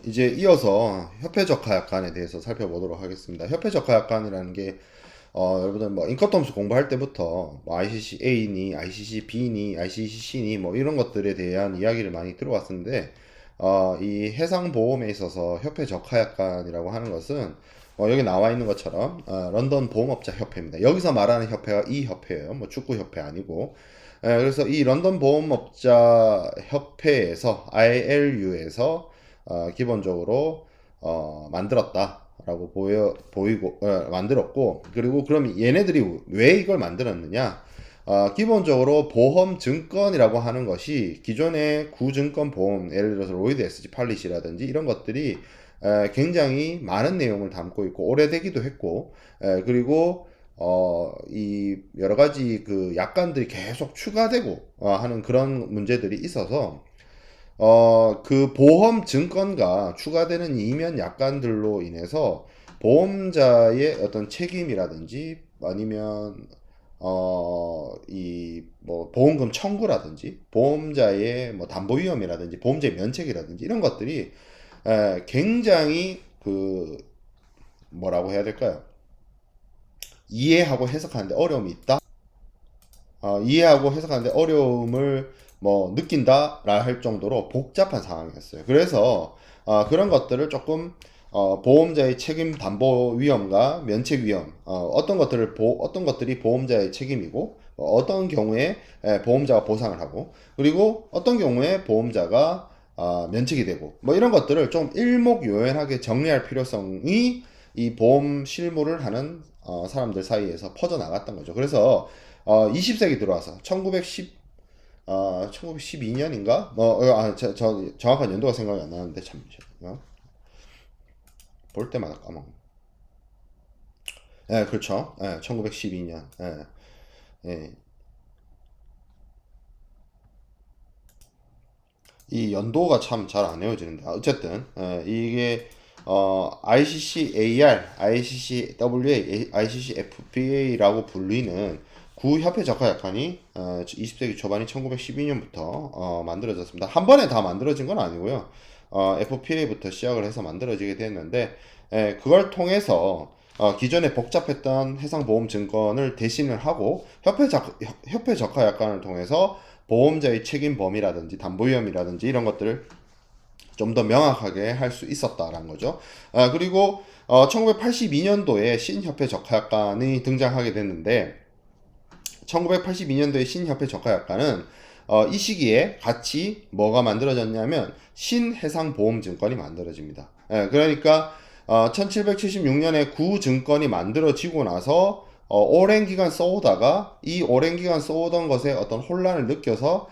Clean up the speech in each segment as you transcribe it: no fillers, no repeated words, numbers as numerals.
이제 이어서 협회적하약관에 대해서 살펴보도록 하겠습니다. 협회적하약관이라는 게, 여러분들 뭐 인컷텀스 공부할 때부터 뭐 ICC A니, ICC B니, ICC C니 뭐 이런 것들에 대한 이야기를 많이 들어왔었는데, 이 해상보험에 있어서 협회적하약관이라고 하는 것은, 여기 나와 있는 것처럼, 런던 보험업자 협회입니다. 여기서 말하는 협회가 이 협회예요. 뭐 축구협회 아니고. 그래서 이 런던 보험업자 협회에서 ILU에서 기본적으로 만들었다라고 보이고 만들었고, 그리고 그럼 얘네들이 왜 이걸 만들었느냐? 기본적으로 보험 증권이라고 하는 것이 기존의 구증권 보험, 예를 들어서 로이드 SG 팔리시라든지 이런 것들이 굉장히 많은 내용을 담고 있고 오래되기도 했고, 그리고 이 여러 가지 그 약관들이 계속 추가되고 하는 그런 문제들이 있어서 그 보험 증권과 추가되는 이면 약관들로 인해서 보험자의 어떤 책임이라든지 아니면 이 뭐 보험금 청구라든지 보험자의 뭐 담보 위험이라든지 보험자의 면책이라든지 이런 것들이 굉장히 그 뭐라고 해야 될까요? 이해하고 해석하는데 어려움이 있다. 이해하고 해석하는데 어려움을 뭐 느낀다라 할 정도로 복잡한 상황이었어요. 그래서 그런 것들을 조금 보험자의 책임 담보 위험과 면책 위험, 어떤 것들이 보험자의 책임이고 어떤 경우에 보험자가 보상을 하고 그리고 어떤 경우에 보험자가 면책이 되고 뭐 이런 것들을 좀 일목요연하게 정리할 필요성이 이 보험 실무를 하는 사람들 사이에서 퍼져나갔던 거죠. 그래서 20세기 들어와서 1912년인가? 저 정확한 연도가 생각이 안 나는데 잠시만요. 볼 때마다 까먹어. 예, 그렇죠. 예, 1912년. 예, 예. 이 연도가 참 잘 안 외워지는데 어쨌든 이게 ICCAR, ICCWA, ICCFPA라고 불리는 구협회 적하약관이 20세기 초반인 1912년부터 만들어졌습니다. 한 번에 다 만들어진 건 아니고요. FPA부터 시작을 해서 만들어지게 됐는데 그걸 통해서 기존에 복잡했던 해상보험증권을 대신을 하고 협회 적하약관을 통해서 보험자의 책임 범위라든지 담보위험이라든지 이런 것들을 좀 더 명확하게 할 수 있었다라는 거죠. 그리고 1982년도에 신협회 적하약관이 등장하게 됐는데 1982년도에 신협회 적하약관은 이 시기에 같이 뭐가 만들어졌냐면 신해상보험증권이 만들어집니다. 그러니까 1776년에 구증권이 만들어지고 나서 오랜 기간 써오다가 이 오랜 기간 써오던 것에 어떤 혼란을 느껴서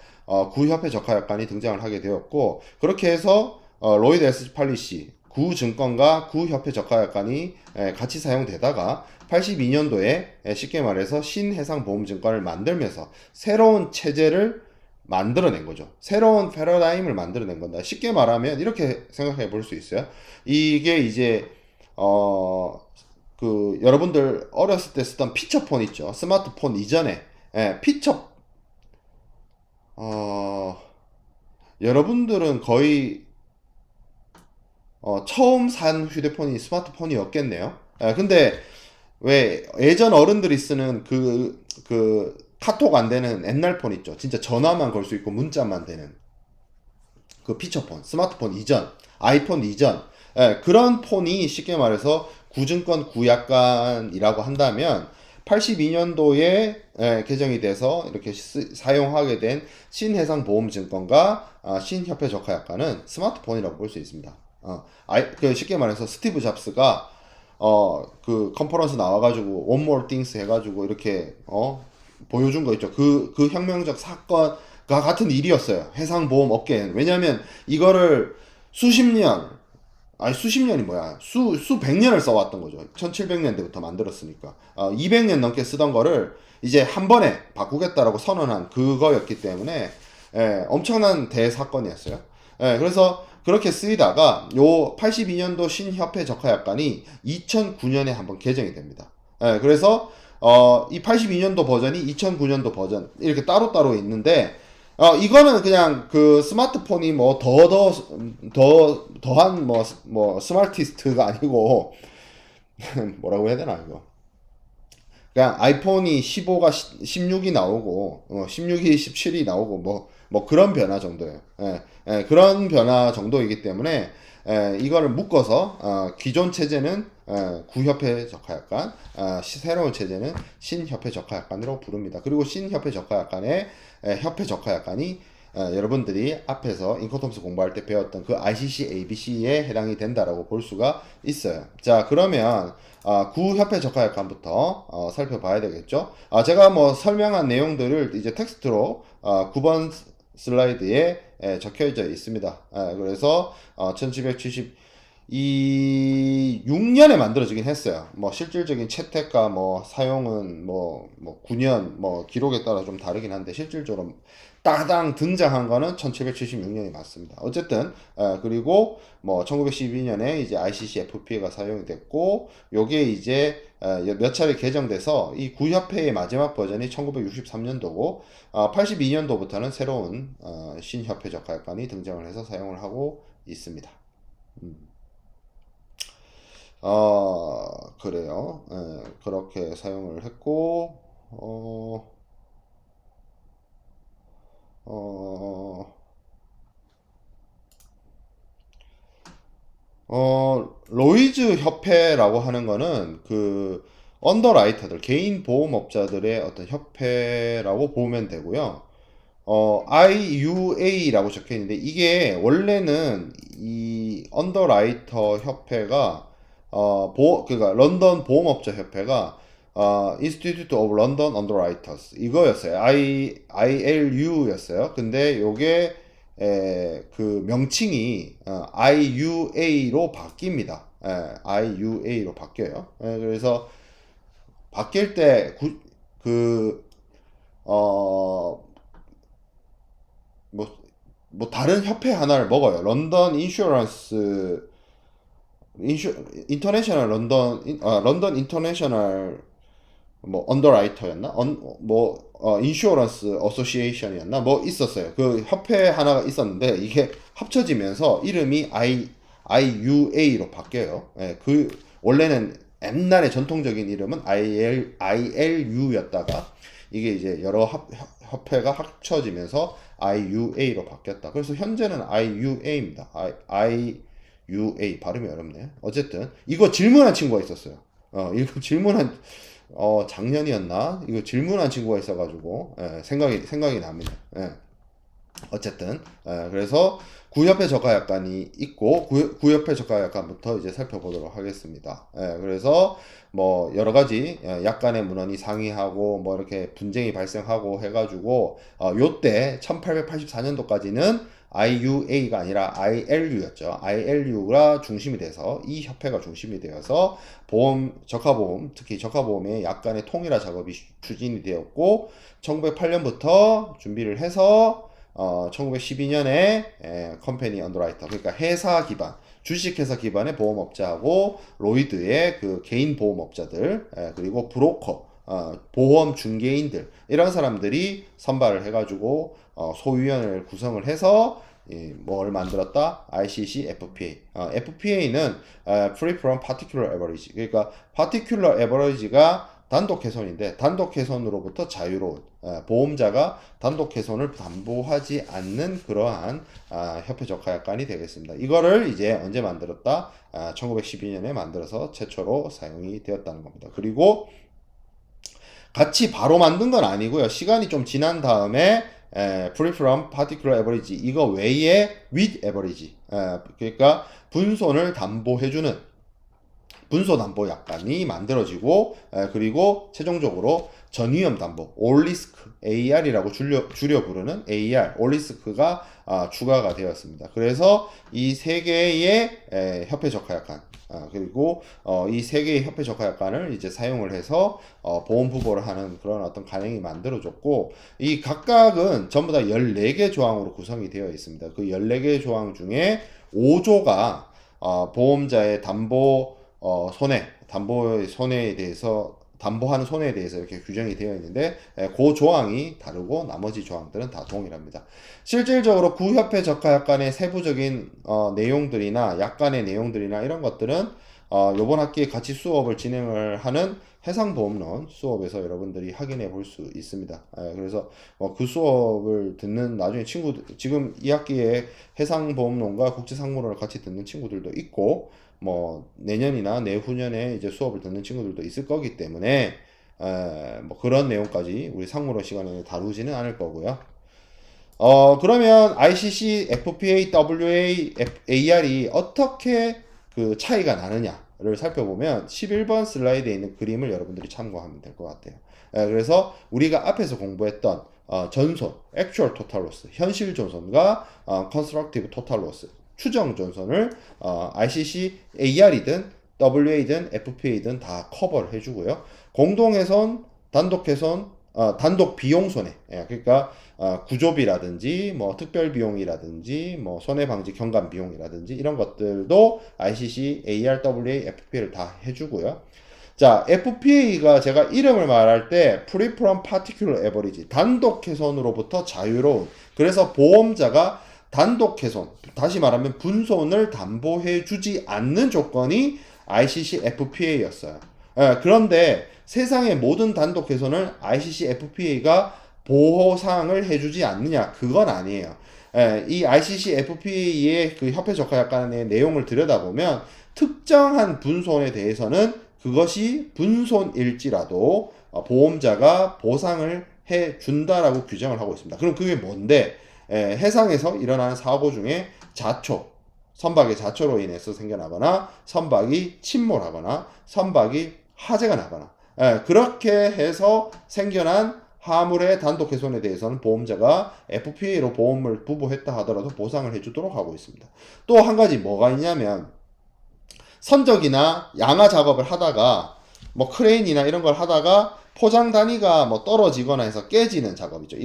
구협회 적하약관이 등장을 하게 되었고 그렇게 해서 로이드 SG 팔리시 구증권과 구협회 적하약관이 같이 사용되다가 82년도에 쉽게 말해서 신해상보험증권을 만들면서 새로운 체제를 만들어낸 거죠. 새로운 패러다임을 만들어낸 건다. 쉽게 말하면 이렇게 생각해 볼 수 있어요. 이게 이제 그 여러분들 어렸을 때 쓰던 피처폰 있죠. 스마트폰 이전에 피처 어 여러분들은 거의 처음 산 휴대폰이 스마트폰이었겠네요. 근데 왜 예전 어른들이 쓰는 그 카톡 안 되는 옛날 폰 있죠. 진짜 전화만 걸 수 있고 문자만 되는 그 피처폰, 스마트폰 이전, 아이폰 이전, 그런 폰이 쉽게 말해서 구증권 구약관이라고 한다면 82년도에 개정이 돼서 이렇게 사용하게 된 신해상보험증권과 신협회 적하약관은 스마트폰이라고 볼 수 있습니다. 그 쉽게 말해서 스티브 잡스가 그 컨퍼런스 나와가지고 One More Things 해가지고 이렇게 보여준 거 있죠. 그 혁명적 사건과 같은 일이었어요. 해상보험 업계엔. 왜냐면 이거를 수십 년, 아니 수십 년이 뭐야. 수백 년을 써왔던 거죠. 1700년대부터 만들었으니까. 200년 넘게 쓰던 거를 이제 한 번에 바꾸겠다라고 선언한 그거였기 때문에 엄청난 대사건이었어요. 그래서 그렇게 쓰이다가 요 82년도 신협회 적하약관이 2009년에 한번 개정이 됩니다. 그래서 이 82년도 버전이 2009년도 버전 이렇게 따로따로 있는데 이거는 그냥 그 스마트폰이 뭐 더한 뭐 스마र्티스트가 아니고 뭐라고 해야 되나 이거. 그냥 아이폰이 15가 16이 나오고 16이 17이 나오고 뭐 그런 변화 정도예요. 그런 변화 정도이기 때문에 이거를 묶어서 기존 체제는 구협회 적하약관, 새로운 체제는 신협회 적하약관이라고 부릅니다. 그리고 신협회 적하약관의 협회 적하약관이 여러분들이 앞에서 인코텀스 공부할 때 배웠던 그 ICC ABC에 해당이 된다라고 볼 수가 있어요. 자, 그러면 구협회 적하약관부터 살펴봐야 되겠죠. 제가 뭐 설명한 내용들을 이제 텍스트로 9번 슬라이드에 적혀져 있습니다. 그래서 1776년에 만들어지긴 했어요. 뭐 실질적인 채택과 뭐 사용은 뭐 9년 뭐 기록에 따라 좀 다르긴 한데 실질적으로 따당 등장한 거는 1776년이 맞습니다. 어쨌든 그리고 뭐 1912년에 이제 ICC FPA가 사용이 됐고 요게 이제 몇 차례 개정돼서 이 구협회의 마지막 버전이 1963년도고 82년도부터는 새로운 신협회 적하약관이 등장을 해서 사용을 하고 있습니다. 그래요. 그렇게 사용을 했고 어, 로이즈 협회라고 하는 거는 그 언더라이터들, 개인 보험업자들의 어떤 협회라고 보면 되고요. IUA라고 적혀 있는데 이게 원래는 이 언더라이터 협회가 그러니까 런던 보험업자 협회가 Institute of London Underwriters 이거였어요. ILU였어요. 근데 요게 그 명칭이 IUA로 바뀝니다. IUA로 바뀌어요. 그래서 바뀔 때 그 뭐, 뭐 다른 협회 하나를 먹어요. 런던 인슈런스 인터내셔널 런던 인터내셔널 뭐 언더라이터였나? 인슈어런스 어소시에이션이었나? 뭐 있었어요. 그 협회 하나가 있었는데 이게 합쳐지면서 이름이 IUA로 바뀌어요. 그 원래는 옛날에 전통적인 이름은 ILU였다가 이게 이제 여러 협회가 합쳐지면서 IUA로 바뀌었다. 그래서 현재는 IUA입니다. IUA 발음이 어렵네. 어쨌든 이거 질문한 친구가 있었어요. 이거 질문한 작년이었나? 이거 질문한 친구가 있어가지고 생각이 납니다. 어쨌든 그래서 구협회 적하약관이 있고 구협회 적하약관부터 이제 살펴보도록 하겠습니다. 그래서 뭐 여러 가지 약간의 문헌이 상이하고 뭐 이렇게 분쟁이 발생하고 해가지고 요때 1884년도까지는 IUA가 아니라 ILU였죠. ILU가 중심이 돼서 이 협회가 중심이 되어서 보험, 적하보험, 특히 적하보험의 약간의 통일화 작업이 추진이 되었고 1908년부터 준비를 해서 1912년에 컴퍼니 언더라이터 그러니까 회사 기반 주식회사 기반의 보험업자하고 로이드의 그 개인 보험업자들 그리고 브로커 보험 중개인들 이런 사람들이 선발을 해가지고 소위원회를 구성을 해서 뭘 만들었다? ICC FPA. FPA는 Free from Particular Average. 그러니까 Particular Average가 단독 훼손인데 단독 훼손으로부터 자유로운 보험자가 단독 훼손을 담보하지 않는 그러한 협회 적하약관이 되겠습니다. 이거를 이제 언제 만들었다? 1912년에 만들어서 최초로 사용이 되었다는 겁니다. 그리고 같이 바로 만든 건 아니고요. 시간이 좀 지난 다음에 free from particular average 이거 외에 with average 그러니까 분손을 담보해주는 분소담보약관이 만들어지고 그리고 최종적으로 전위험 담보 all risk AR이라고 줄여 부르는 AR all risk가 추가가 되었습니다. 그래서 이 세 개의 협회 적하약관 그리고 이 세 개의 협회 적하약관을 이제 사용을 해서 보험 부보를 하는 그런 어떤 관행이 만들어졌고 이 각각은 전부 다 14개 조항으로 구성이 되어 있습니다. 그 14개 조항 중에 5조가 보험자의 담보의 손해에 대해서 담보하는 손해에 대해서 이렇게 규정이 되어 있는데 그 조항이 다르고 나머지 조항들은 다 동일합니다. 실질적으로 구협회 적하약관의 세부적인 내용들이나 약관의 내용들이나 이런 것들은 요번 학기에 같이 수업을 진행을 하는 해상보험론 수업에서 여러분들이 확인해 볼 수 있습니다. 그래서 그 수업을 듣는 나중에 친구들, 지금 이 학기에 해상보험론과 국제상무론을 같이 듣는 친구들도 있고, 뭐 내년이나 내후년에 이제 수업을 듣는 친구들도 있을 거기 때문에 뭐 그런 내용까지 우리 상무론 시간에 다루지는 않을 거고요. 그러면 ICC, FPA, WA, AR이 어떻게 그 차이가 나느냐를 살펴보면 11번 슬라이드에 있는 그림을 여러분들이 참고하면 될 것 같아요. 그래서 우리가 앞에서 공부했던 전손, Actual Total Loss, 현실 존손과 Constructive Total Loss, 추정 존손을 ICC, AR이든 WA든 FPA든 다 커버를 해주고요. 공동훼손, 단독훼손, 단독 비용 손해, 그러니까 구조비라든지 뭐 특별 비용이라든지 뭐 손해방지 경감 비용이라든지 이런 것들도 ICC, ARWA, FPA를 다 해주고요. 자, FPA가 제가 이름을 말할 때 Free from Particular Average, 단독 훼손으로부터 자유로운, 그래서 보험자가 단독 훼손, 다시 말하면 분손을 담보해 주지 않는 조건이 ICC, FPA였어요. 그런데 세상의 모든 단독 훼손을 ICC, FPA가 보호상을 해주지 않느냐? 그건 아니에요. 이 ICC, FPA의 그 협회 적하약관의 내용을 들여다보면 특정한 분손에 대해서는 그것이 분손일지라도 보험자가 보상을 해준다라고 규정을 하고 있습니다. 그럼 그게 뭔데? 해상에서 일어나는 사고 중에 자초, 선박의 자초로 인해서 생겨나거나 선박이 침몰하거나 선박이 화재가 나거나 그렇게 해서 생겨난 화물의 단독 훼손에 대해서는 보험자가 FPA로 보험을 부부했다 하더라도 보상을 해주도록 하고 있습니다. 또 한 가지 뭐가 있냐면 선적이나 양화 작업을 하다가 뭐 크레인이나 이런 걸 하다가 포장 단위가 뭐 떨어지거나 해서 깨지는 작업이죠.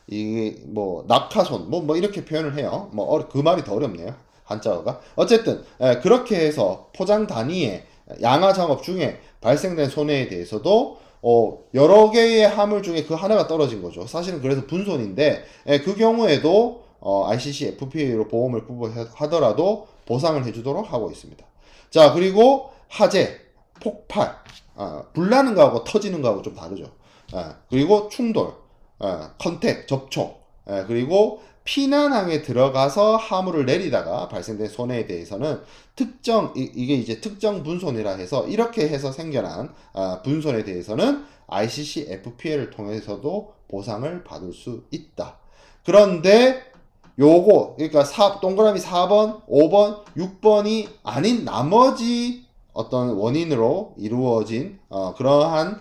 이게 뭐 낙하손 뭐 이렇게 표현을 해요. 뭐 그 말이 더 어렵네요. 한자어가. 어쨌든 그렇게 해서 포장 단위의 양화 작업 중에 발생된 손해에 대해서도 여러 개의 화물 중에 그 하나가 떨어진 거죠. 사실은 그래서 분손인데 그 경우에도 ICC, FPA로 보험을 부부하더라도 보상을 해주도록 하고 있습니다. 자, 그리고 화재, 폭발, 불나는 거하고 터지는 거하고 좀 다르죠. 그리고 충돌, 컨택, 접촉, 그리고 피난항에 들어가서 화물을 내리다가 발생된 손해에 대해서는 이게 이제 특정 분손이라 해서 이렇게 해서 생겨난 분손에 대해서는 ICC, FPA를 통해서도 보상을 받을 수 있다. 그런데 그러니까 동그라미 4번, 5번, 6번이 아닌 나머지 어떤 원인으로 이루어진 그러한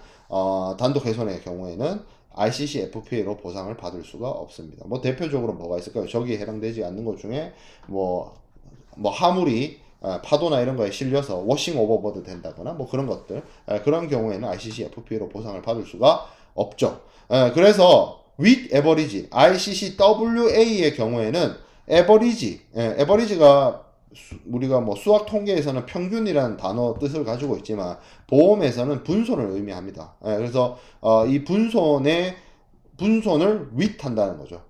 단독 훼손의 경우에는 ICC, FPA로 보상을 받을 수가 없습니다. 뭐 대표적으로 뭐가 있을까요? 저기에 해당되지 않는 것 중에 뭐 화물이 파도나 이런 거에 실려서 워싱 오버보드 된다거나 뭐 그런 것들, 그런 경우에는 ICC, FPA로 보상을 받을 수가 없죠. 그래서 with average, ICC, WA의 경우에는 average가 우리가 뭐 수학 통계에서는 평균이라는 단어 뜻을 가지고 있지만 보험에서는 분손을 의미합니다. 그래서 이 분손을 with 한다는 거죠.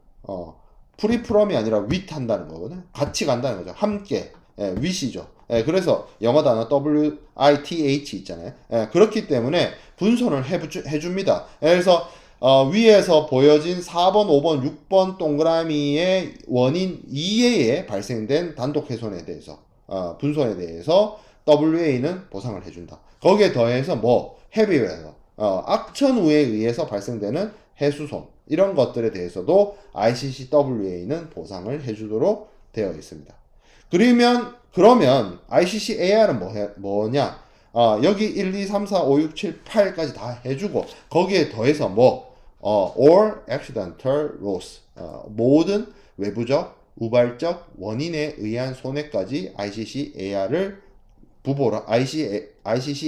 free from이 아니라 with 한다는 거거든요. 같이 간다는 거죠. 함께 with이죠. 그래서 영어 단어 WITH 있잖아요. 그렇기 때문에 분손을 해줍니다. 그래서 위에서 보여진 4번, 5번, 6번 동그라미의 원인 이외에 발생된 단독 훼손에 대해서, 분손에 대해서 WA는 보상을 해준다. 거기에 더해서 헤비웨어, 악천후에 의해서 발생되는 해수손, 이런 것들에 대해서도 ICC, WA는 보상을 해주도록 되어 있습니다. 그러면 ICC, AR은 뭐냐? 여기 1, 2, 3, 4, 5, 6, 7, 8까지 다 해주고 거기에 더해서 or accidental loss, 모든 외부적, 우발적 원인에 의한 손해까지 ICC,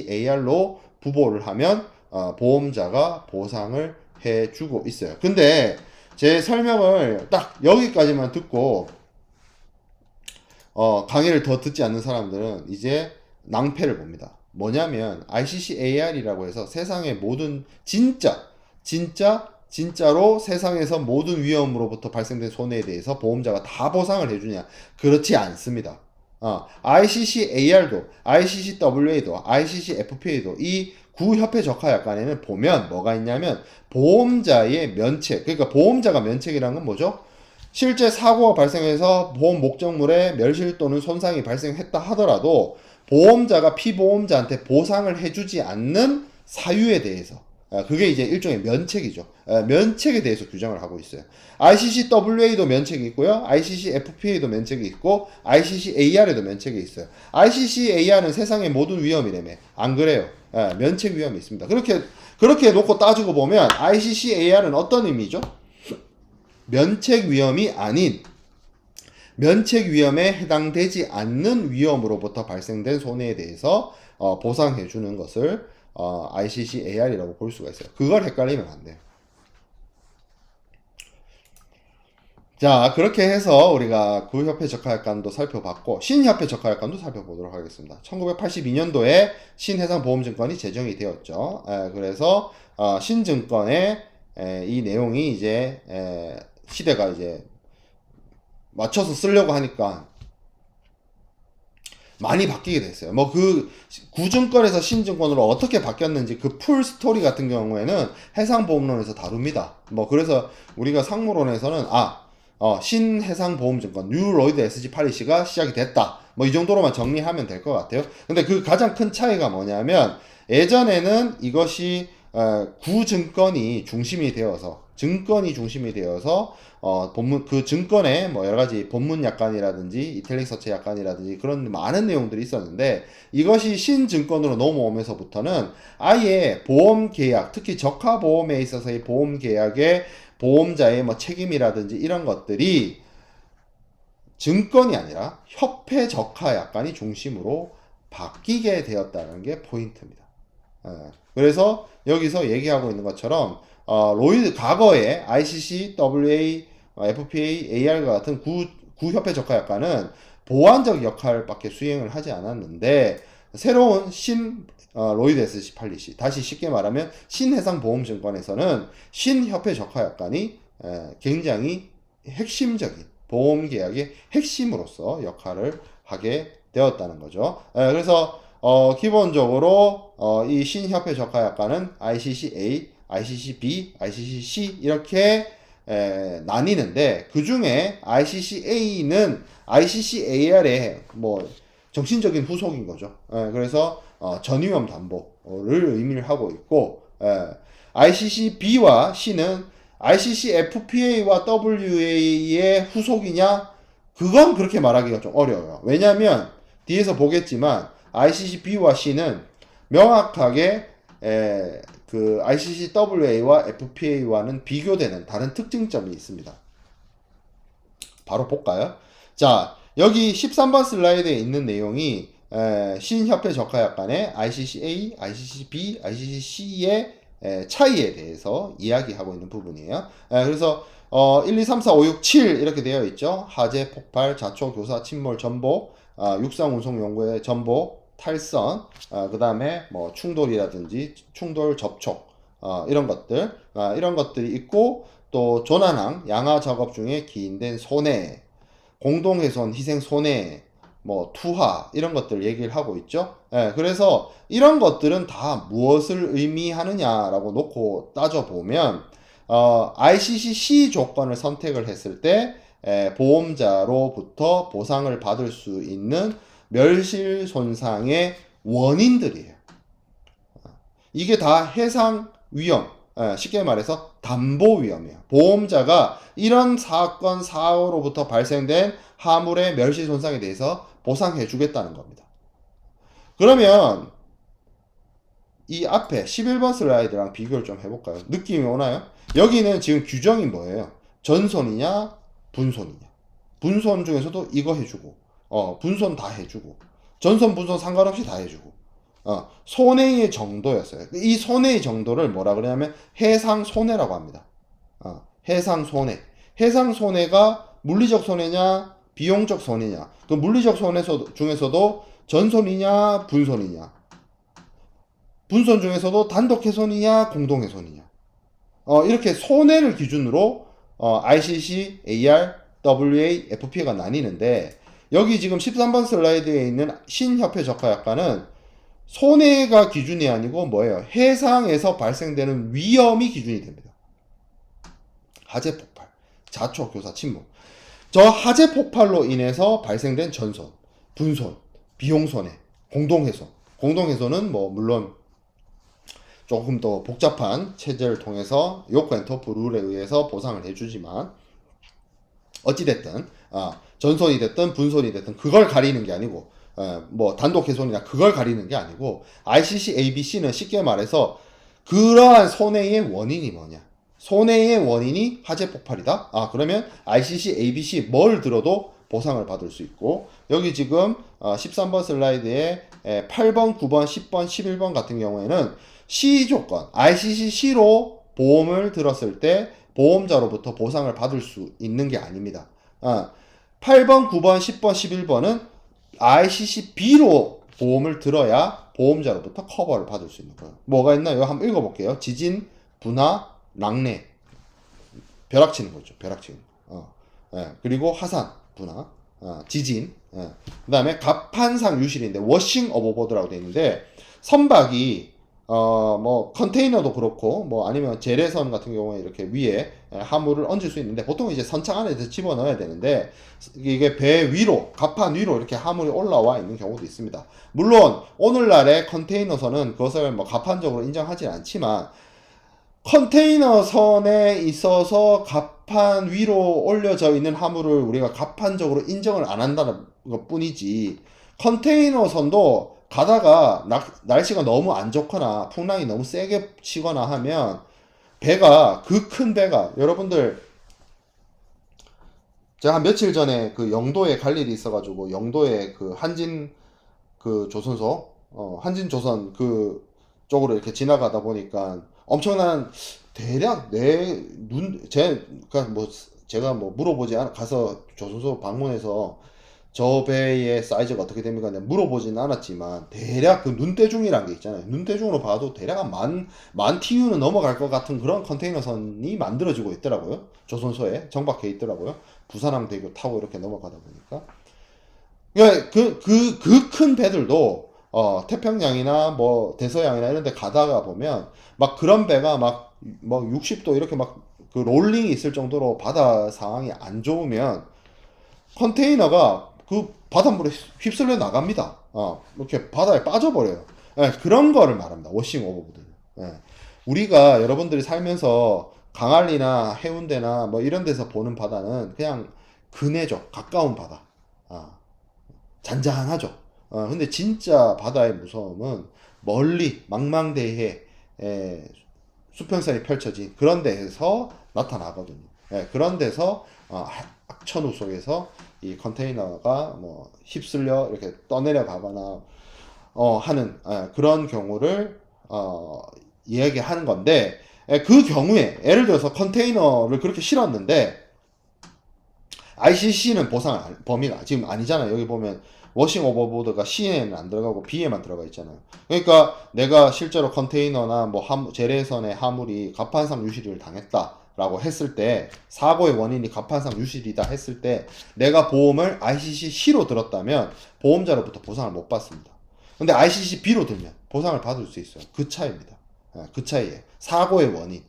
AR로 부보를 하면 보험자가 보상을 해주고 있어요. 근데 제 설명을 딱 여기까지만 듣고 강의를 더 듣지 않는 사람들은 이제 낭패를 봅니다. 뭐냐면 ICC-AR이라고 해서 세상의 모든 진짜로 세상에서 모든 위험으로부터 발생된 손해에 대해서 보험자가 다 보상을 해주냐? 그렇지 않습니다. ICC-AR도, ICC-WA도, ICC-FPA도 이 구협회 적하약관에는 보면 뭐가 있냐면 보험자의 면책, 그러니까 보험자가 면책이라는 건 뭐죠? 실제 사고가 발생해서 보험 목적물에 멸실 또는 손상이 발생했다 하더라도 보험자가 피보험자한테 보상을 해주지 않는 사유에 대해서, 그게 이제 일종의 면책이죠. 면책에 대해서 규정을 하고 있어요. ICC-WA도 면책이 있고요. ICC-FPA도 면책이 있고 ICC-AR에도 면책이 있어요. ICC-AR은 세상의 모든 위험이라며. 안 그래요? 면책 위험이 있습니다. 그렇게 놓고 따지고 보면 ICC-AR은 어떤 의미죠? 면책 위험이 아닌, 면책 위험에 해당되지 않는 위험으로부터 발생된 손해에 대해서 보상해 주는 것을 ICC-AR이라고 볼 수가 있어요. 그걸 헷갈리면 안 돼요. 자, 그렇게 해서 우리가 구협회 적하약관도 살펴봤고 신협회 적하약관도 살펴보도록 하겠습니다. 1982년도에 신해상보험증권이 제정이 되었죠. 그래서 신증권의 이 내용이 이제 시대가 이제 맞춰서 쓰려고 하니까 많이 바뀌게 됐어요. 뭐 그 구증권에서 신증권으로 어떻게 바뀌었는지 그 풀 스토리 같은 경우에는 해상보험론에서 다룹니다. 뭐 그래서 우리가 상무론에서는 신해상보험증권 뉴 로이드 SG 팔리시가 시작이 됐다. 뭐 이 정도로만 정리하면 될 것 같아요. 근데 그 가장 큰 차이가 뭐냐면 예전에는 이것이 구증권이 중심이 되어서 그 증권에 뭐 여러 가지 본문 약관이라든지 이탈릭 서체 약관이라든지 그런 많은 내용들이 있었는데 이것이 신증권으로 넘어오면서부터는 아예 보험 계약, 특히 적하 보험에 있어서의 보험 계약의 보험자의 뭐 책임이라든지 이런 것들이 증권이 아니라 협회 적하 약관이 중심으로 바뀌게 되었다는 게 포인트입니다. 그래서 여기서 얘기하고 있는 것처럼 로이드 과거에 ICC, WA, FPA, AR과 같은 구협회 적하약관은 보완적 역할밖에 수행을 하지 않았는데 새로운 로이드 SG 팔리시, 다시 쉽게 말하면 신해상보험증권에서는 신협회 적하약관이 굉장히 핵심적인 보험계약의 핵심으로서 역할을 하게 되었다는 거죠. 그래서 기본적으로 이 신협회 적하약관은 ICC-A, ICC-B, ICC-C 이렇게 나뉘는데 그 중에 ICC-A는 ICC-AR의 뭐 정신적인 후속인 거죠. 그래서 전위험 담보를 의미를 하고 있고 ICC-B와 C는 ICC-FPA와 WA의 후속이냐? 그건 그렇게 말하기가 좀 어려워요. 왜냐하면 뒤에서 보겠지만 ICC-B와 C는 명확하게 그 ICC-WA와 FPA와는 비교되는 다른 특징점이 있습니다. 바로 볼까요? 자, 여기 13번 슬라이드에 있는 내용이 신협회 적하약관의 ICC-A, ICC-B, ICC-C의 차이에 대해서 이야기하고 있는 부분이에요. 그래서 1, 2, 3, 4, 5, 6, 7 이렇게 되어 있죠. 하재, 폭발, 자초, 교사, 침몰, 전복, 육상 운송 연구의 전복, 탈선, 그 다음에 뭐 충돌이라든지 충돌 접촉, 이런 것들이 있고, 또 조난항, 양하 작업 중에 기인된 손해, 공동훼손, 희생 손해, 뭐 투하 이런 것들 얘기를 하고 있죠. 그래서 이런 것들은 다 무엇을 의미하느냐라고 놓고 따져보면 ICC-C 조건을 선택을 했을 때 보험자로부터 보상을 받을 수 있는 멸실 손상의 원인들이에요. 이게 다 해상 위험, 쉽게 말해서 담보 위험이에요. 보험자가 이런 사건, 사고로부터 발생된 화물의 멸실 손상에 대해서 보상해 주겠다는 겁니다. 그러면 이 앞에 11번 슬라이드랑 비교를 좀 해볼까요? 느낌이 오나요? 여기는 지금 규정이 뭐예요? 전손이냐 분손이냐. 분손 중에서도 이거 해주고 분손 다 해주고 전손 분손 상관없이 다 해주고 손해의 정도였어요. 이 손해의 정도를 뭐라 그러냐면 해상 손해라고 합니다. 해상 손해. 해상 손해가 물리적 손해냐 비용적 손해냐. 그 물리적 손해 중에서도 전손이냐 분손이냐. 분선 중에서도 단독 훼손이냐 공동 훼손이냐 이렇게 손해를 기준으로 ICC, AR, WA, FP가 나뉘는데 여기 지금 13번 슬라이드에 있는 신협회 적하약관은 손해가 기준이 아니고 뭐예요? 해상에서 발생되는 위험이 기준이 됩니다. 화재 폭발, 자초, 교사, 침몰. 저 화재 폭발로 인해서 발생된 전손, 분손, 비용 손해, 공동훼손. 공동훼손은 뭐 물론 조금 더 복잡한 체제를 통해서 요코 앤 터프 룰에 의해서 보상을 해주지만 어찌됐든 전손이 됐든 분손이 됐든 그걸 가리는 게 아니고 뭐 단독 훼손이나 그걸 가리는 게 아니고 ICC, ABC는 쉽게 말해서 그러한 손해의 원인이 뭐냐, 손해의 원인이 화재 폭발이다. 그러면 ICC, ABC 뭘 들어도 보상을 받을 수 있고 여기 지금 13번 슬라이드에 8번, 9번, 10번, 11번 같은 경우에는 C 조건, ICC C로 보험을 들었을 때 보험자로부터 보상을 받을 수 있는 게 아닙니다. 8번, 9번, 10번, 11번은 ICC B로 보험을 들어야 보험자로부터 커버를 받을 수 있는 거예요. 뭐가 있나요? 한번 읽어볼게요. 지진, 분화, 랑내, 벼락치는 거죠. 벼락치는 거. 그리고 화산, 분화, 지진, 그 다음에 갑판상 유실인데 워싱 오버보드라고 되어 있는데 선박이 뭐 컨테이너도 그렇고 뭐 아니면 재래선 같은 경우에 이렇게 위에 화물을 얹을 수 있는데 보통 이제 선창 안에 집어넣어야 되는데 이게 배 위로 갑판 위로 이렇게 화물이 올라와 있는 경우도 있습니다. 물론 오늘날의 컨테이너선은 그것을 뭐 갑판적으로 인정하지 않지만 컨테이너선에 있어서 갑판 위로 올려져 있는 화물을 우리가 갑판적으로 인정을 안 한다는 것 뿐이지 컨테이너선도 가다가 날씨가 너무 안 좋거나 풍랑이 너무 세게 치거나 하면 배가 그 큰 배가 여러분들 제가 한 며칠 전에 그 영도에 갈 일이 있어가지고 영도에 그 한진 그 조선소 한진조선 그 쪽으로 이렇게 지나가다 보니까 엄청난 대략 제가 뭐 물어보지 않 가서 조선소 방문해서 저 배의 사이즈가 어떻게 됩니까? 내가 물어보지는 않았지만 대략 그 눈대중이란 게 있잖아요. 눈대중으로 봐도 대략 만 TU는 넘어갈 것 같은 그런 컨테이너선이 만들어지고 있더라고요. 조선소에 정박해 있더라고요. 부산항대교 타고 이렇게 넘어가다 보니까. 그러니까 그 큰 배들도 태평양이나 뭐 대서양이나 이런 데 가다가 보면 막 그런 배가 막 60도 이렇게 막 그 롤링이 있을 정도로 바다 상황이 안 좋으면 컨테이너가 그 바닷물에 휩쓸려 나갑니다. 이렇게 바다에 빠져버려요. 그런 거를 말합니다. 워싱 오버보드. 우리가 여러분들이 살면서 강안리나 해운대나 뭐 이런 데서 보는 바다는 그냥 그네죠. 가까운 바다. 잔잔하죠. 근데 진짜 바다의 무서움은 멀리 망망대해 수평선이 펼쳐진 그런 데에서 나타나거든요. 그런 데서 악천후 속에서 이 컨테이너가 뭐 휩쓸려 이렇게 떠내려 가거나 하는 그런 경우를 이야기하는 건데 그 경우에 예를 들어서 컨테이너를 그렇게 실었는데 ICC는 보상 범위가 지금 아니잖아요. 여기 보면 워싱 오버보드가 C에는 안 들어가고 B에만 들어가 있잖아요. 그러니까 내가 실제로 컨테이너나 뭐 재래선의 화물이 갑판상 유실을 당했다라고 했을 때 사고의 원인이 갑판상 유실이다 했을 때 내가 보험을 ICC C로 들었다면 보험자로부터 보상을 못 받습니다. 근데 ICC B로 들면 보상을 받을 수 있어요. 그 차이입니다. 그 차이에 사고의 원인,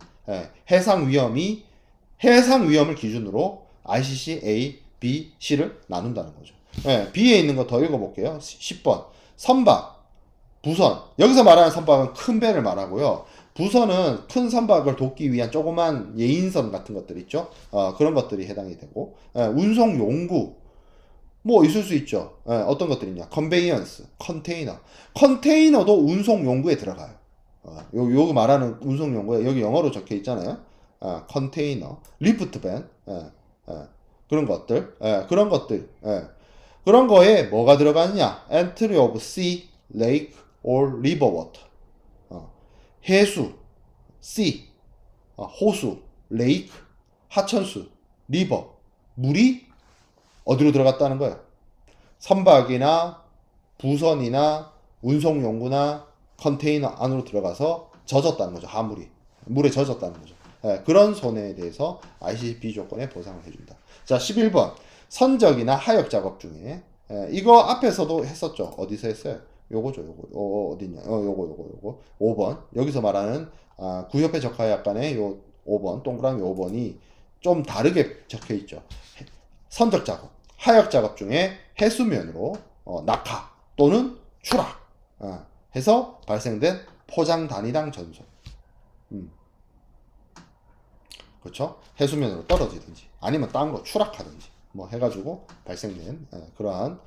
해상 위험을 기준으로 ICC A, B, C를 나눈다는 거죠. B에 있는 거 더 읽어볼게요. 10번. 선박, 부선. 여기서 말하는 선박은 큰 배를 말하고요. 부선은 큰 선박을 돕기 위한 조그만 예인선 같은 것들 있죠. 그런 것들이 해당이 되고, 운송 용구. 뭐 있을 수 있죠. 어떤 것들이 있냐. 컨베이언스, 컨테이너. 컨테이너도 운송 용구에 들어가요. 여기 말하는 운송 용구에 여기 영어로 적혀 있잖아요. 컨테이너, 리프트밴. 그런 것들, 그런 거에 뭐가 들어가느냐? Entry of sea, lake, or river water. 해수, sea, 호수, lake, 하천수, river, 물이 어디로 들어갔다는 거예요? 선박이나 부선이나 운송용구나 컨테이너 안으로 들어가서 젖었다는 거죠. 화물이 물에 젖었다는 거죠. 예, 그런 손해에 대해서 ICC-B 조건에 보상을 해준다. 자, 11번 선적이나 하역 작업 중에 이거 앞에서도 했었죠. 어디서 했어요? 요거죠. 요거 어딨냐? 요거 5번 여기서 말하는 구협회 적하약관의 요 5번 동그라미 5번이 좀 다르게 적혀 있죠. 선적 작업, 하역 작업 중에 해수면으로 낙하 또는 추락 해서 발생된 포장 단위당 전손. 그렇죠? 해수면으로 떨어지든지 아니면 땅으로 추락하든지 뭐 해가지고 발생된 그러한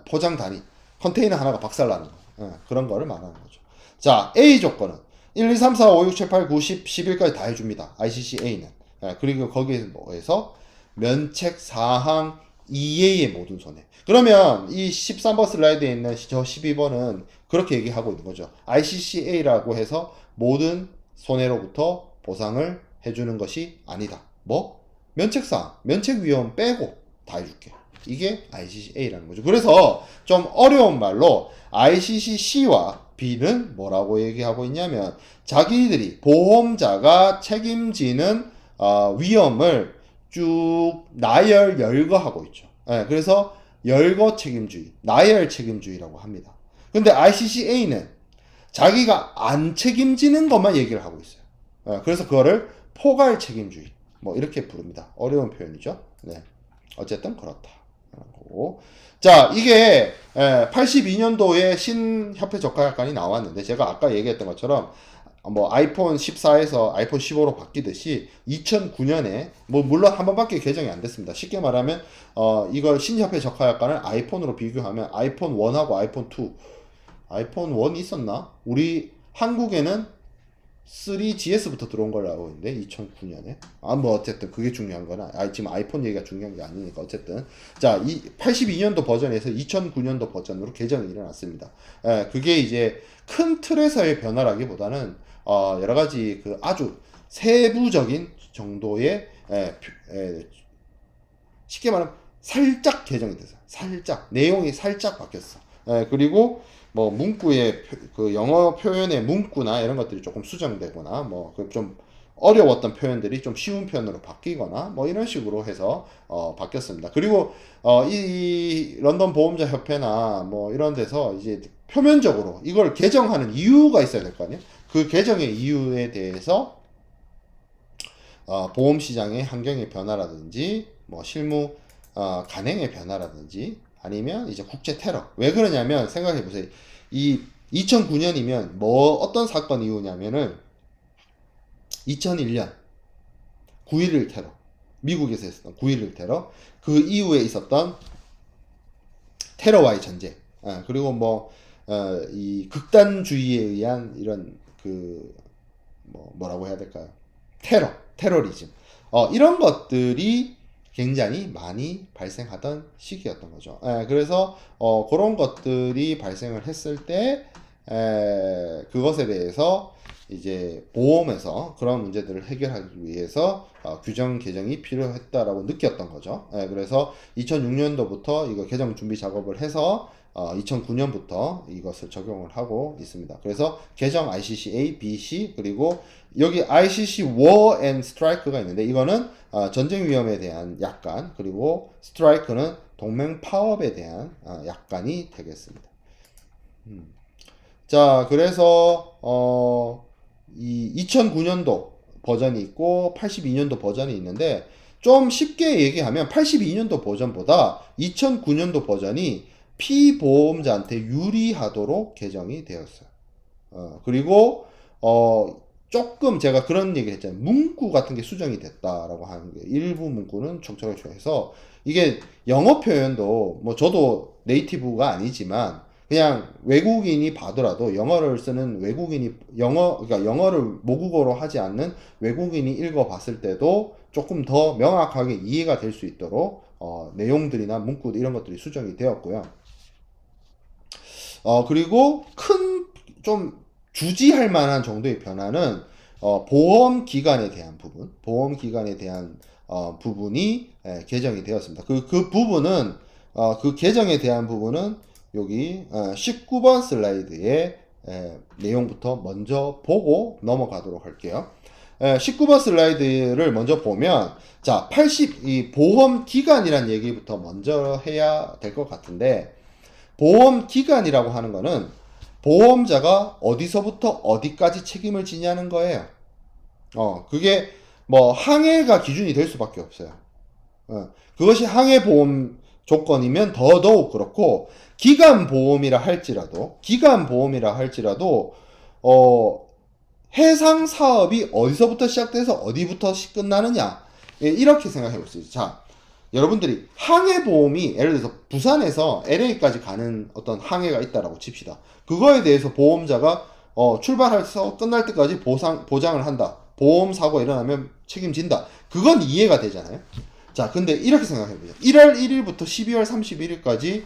포장 단위 컨테이너 하나가 박살나는 거 그런 거를 말하는 거죠. 자, A 조건은 1, 2, 3, 4, 5, 6, 7, 8, 9, 10, 11까지 다 해줍니다. ICC-A는. 그리고 거기에서 면책 사항 이외의 모든 손해. 그러면 이 13번 슬라이드에 있는 저 12번은 그렇게 얘기하고 있는 거죠. ICC-A라고 해서 모든 손해로부터 보상을 해주는 것이 아니다. 뭐? 면책사항, 면책위험 빼고 다 해줄게. 이게 ICC-A라는 거죠. 그래서 좀 어려운 말로 ICC-C와 B는 뭐라고 얘기하고 있냐면 자기들이 보험자가 책임지는 위험을 쭉 나열 열거하고 있죠. 그래서 열거 책임주의, 나열 책임주의라고 합니다. 근데 ICC-A는 자기가 안 책임지는 것만 얘기를 하고 있어요. 그래서 그거를 포괄 책임주의 뭐 이렇게 부릅니다. 어려운 표현이죠. 네. 어쨌든 그렇다. 자, 이게 82년도에 신협회 적하약관이 나왔는데 제가 아까 얘기했던 것처럼 뭐 아이폰 14에서 아이폰 15로 바뀌듯이 2009년에 뭐 물론 한 번밖에 개정이 안 됐습니다. 쉽게 말하면 이걸 신협회 적하약관을 아이폰으로 비교하면 아이폰 1하고 아이폰 2 아이폰 1 있었나? 우리 한국에는 3GS부터 들어온 걸로 알고 있는데 2009년에 뭐 어쨌든 그게 중요한 거나 지금 아이폰 얘기가 중요한 게 아니니까 어쨌든 자, 이 82년도 버전에서 2009년도 버전으로 개정이 일어났습니다. 그게 이제 큰 틀에서의 변화라기보다는 여러 가지 그 아주 세부적인 정도의 쉽게 말하면 살짝 개정이 됐어요. 살짝 내용이 살짝 바뀌었어. 그리고 뭐 문구의 그 영어 표현의 문구나 이런 것들이 조금 수정되거나 뭐 좀 어려웠던 표현들이 좀 쉬운 표현으로 바뀌거나 뭐 이런 식으로 해서 바뀌었습니다. 그리고 이 런던 보험자 협회나 뭐 이런 데서 이제 표면적으로 이걸 개정하는 이유가 있어야 될 거 아니에요. 그 개정의 이유에 대해서 보험 시장의 환경의 변화라든지 뭐 실무 간행의 변화라든지 아니면 이제 국제 테러. 왜 그러냐면 생각해 보세요. 이 2009년이면 뭐 어떤 사건 이후냐면은 2001년 9.11 테러. 미국에서 했었던 9.11 테러. 그 이후에 있었던 테러와의 전쟁. 그리고 뭐 이 극단주의에 의한 이런 그 뭐라고 해야 될까요? 테러리즘. 이런 것들이 굉장히 많이 발생하던 시기였던 거죠. 그래서 그런 것들이 발생을 했을 때 그것에 대해서 이제 보험에서 그런 문제들을 해결하기 위해서 규정 개정이 필요했다라고 느꼈던 거죠. 그래서 2006년도부터 이거 개정 준비 작업을 해서 2009년부터 이것을 적용을 하고 있습니다. 그래서 개정 ICC-A, B, C 그리고 여기 ICC War and Strike가 있는데 이거는 전쟁 위험에 대한 약관 그리고 스트라이크는 동맹 파업에 대한 약관이 되겠습니다. 자, 그래서 이 2009년도 버전이 있고 82년도 버전이 있는데 좀 쉽게 얘기하면 82년도 버전보다 2009년도 버전이 피보험자한테 유리하도록 개정이 되었어요. 그리고 조금 제가 그런 얘기를 했잖아요. 문구 같은 게 수정이 됐다라고 하는 게 일부 문구는 촉촉하게 해서 이게 영어 표현도 뭐 저도 네이티브가 아니지만 그냥 외국인이 봐더라도 영어를 쓰는 외국인이 그러니까 영어를 모국어로 하지 않는 외국인이 읽어봤을 때도 조금 더 명확하게 이해가 될 수 있도록 내용들이나 문구 이런 것들이 수정이 되었고요. 그리고 큰 좀 주지할 만한 정도의 변화는 보험 기간에 대한 부분이 개정이 되었습니다. 그 부분은 그 개정에 대한 부분은 여기 19번 슬라이드에 내용부터 먼저 보고 넘어가도록 할게요. 19번 슬라이드를 먼저 보면, 자, 이 보험 기간이란 얘기부터 먼저 해야 될 것 같은데, 보험 기간이라고 하는 거는 보험자가 어디서부터 어디까지 책임을 지냐는 거예요. 그게 뭐 항해가 기준이 될 수밖에 없어요. 그것이 항해 보험 조건이면 더더욱 그렇고, 기간 보험이라 할지라도 해상 사업이 어디서부터 시작돼서 어디부터 끝나느냐, 이렇게 생각해 볼 수 있어요. 자, 여러분들이 항해 보험이 예를 들어서 부산에서 LA까지 가는 어떤 항해가 있다라고 칩시다. 그거에 대해서 보험자가 출발해서 끝날 때까지 보장을 한다. 보험 사고가 일어나면 책임진다. 그건 이해가 되잖아요. 자, 근데 이렇게 생각해 보죠. 1월 1일부터 12월 31일까지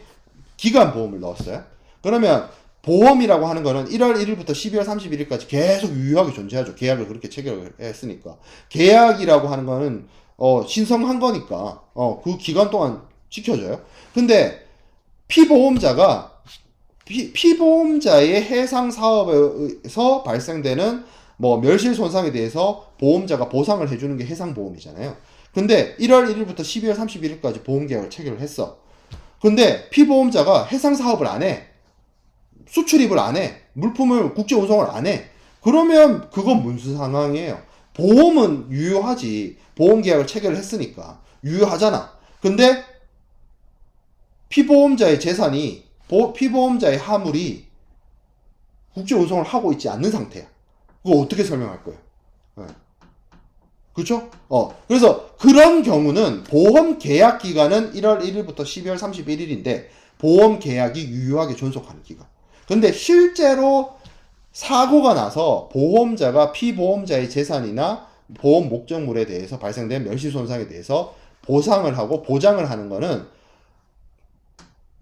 기간 보험을 넣었어요. 그러면 보험이라고 하는 거는 1월 1일부터 12월 31일까지 계속 유효하게 존재하죠. 계약을 그렇게 체결을 했으니까. 계약이라고 하는 거는 신성한 거니까 그 기간 동안 지켜져요. 근데 피보험자의 해상 사업에서 발생되는 뭐 멸실 손상에 대해서 보험자가 보상을 해주는 게 해상 보험이잖아요. 근데 1월 1일부터 12월 31일까지 보험 계약을 체결을 했어. 근데 피보험자가 해상 사업을 안 해. 수출입을 안 해. 물품을 국제 운송을 안 해. 그러면 그건 무슨 상황이에요? 보험은 유효하지. 보험 계약을 체결을 했으니까 유효하잖아. 근데 피보험자의 재산이 피보험자의 화물이 국제 운송을 하고 있지 않는 상태야. 그거 어떻게 설명할 거예요? 네. 그렇죠? 그래서 그런 경우는 보험 계약 기간은 1월 1일부터 12월 31일인데 보험 계약이 유효하게 존속하는 기간. 근데 실제로 사고가 나서 보험자가 피보험자의 재산이나 보험 목적물에 대해서 발생된 멸실 손상에 대해서 보상을 하고 보장을 하는 거는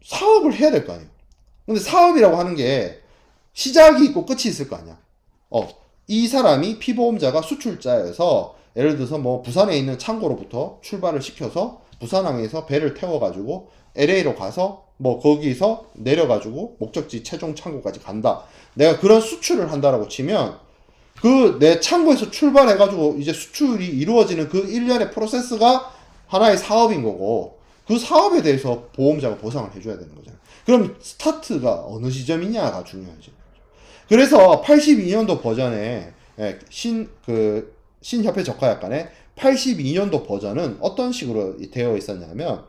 사업을 해야 될 거 아니에요. 근데 사업이라고 하는 게 시작이 있고 끝이 있을 거 아니야. 이 사람이 피보험자가 수출자여서 예를 들어서 뭐 부산에 있는 창고로부터 출발을 시켜서 부산항에서 배를 태워가지고 LA로 가서 뭐 거기서 내려가지고 목적지 최종 창고까지 간다. 내가 그런 수출을 한다라고 치면 그 내 창고에서 출발해가지고 이제 수출이 이루어지는 그 일련의 프로세스가 하나의 사업인 거고 그 사업에 대해서 보험자가 보상을 해줘야 되는 거잖아요. 그럼 스타트가 어느 시점이냐가 중요하죠. 그래서 82년도 버전에 신협회 적하약관의 82년도 버전은 어떤 식으로 되어 있었냐면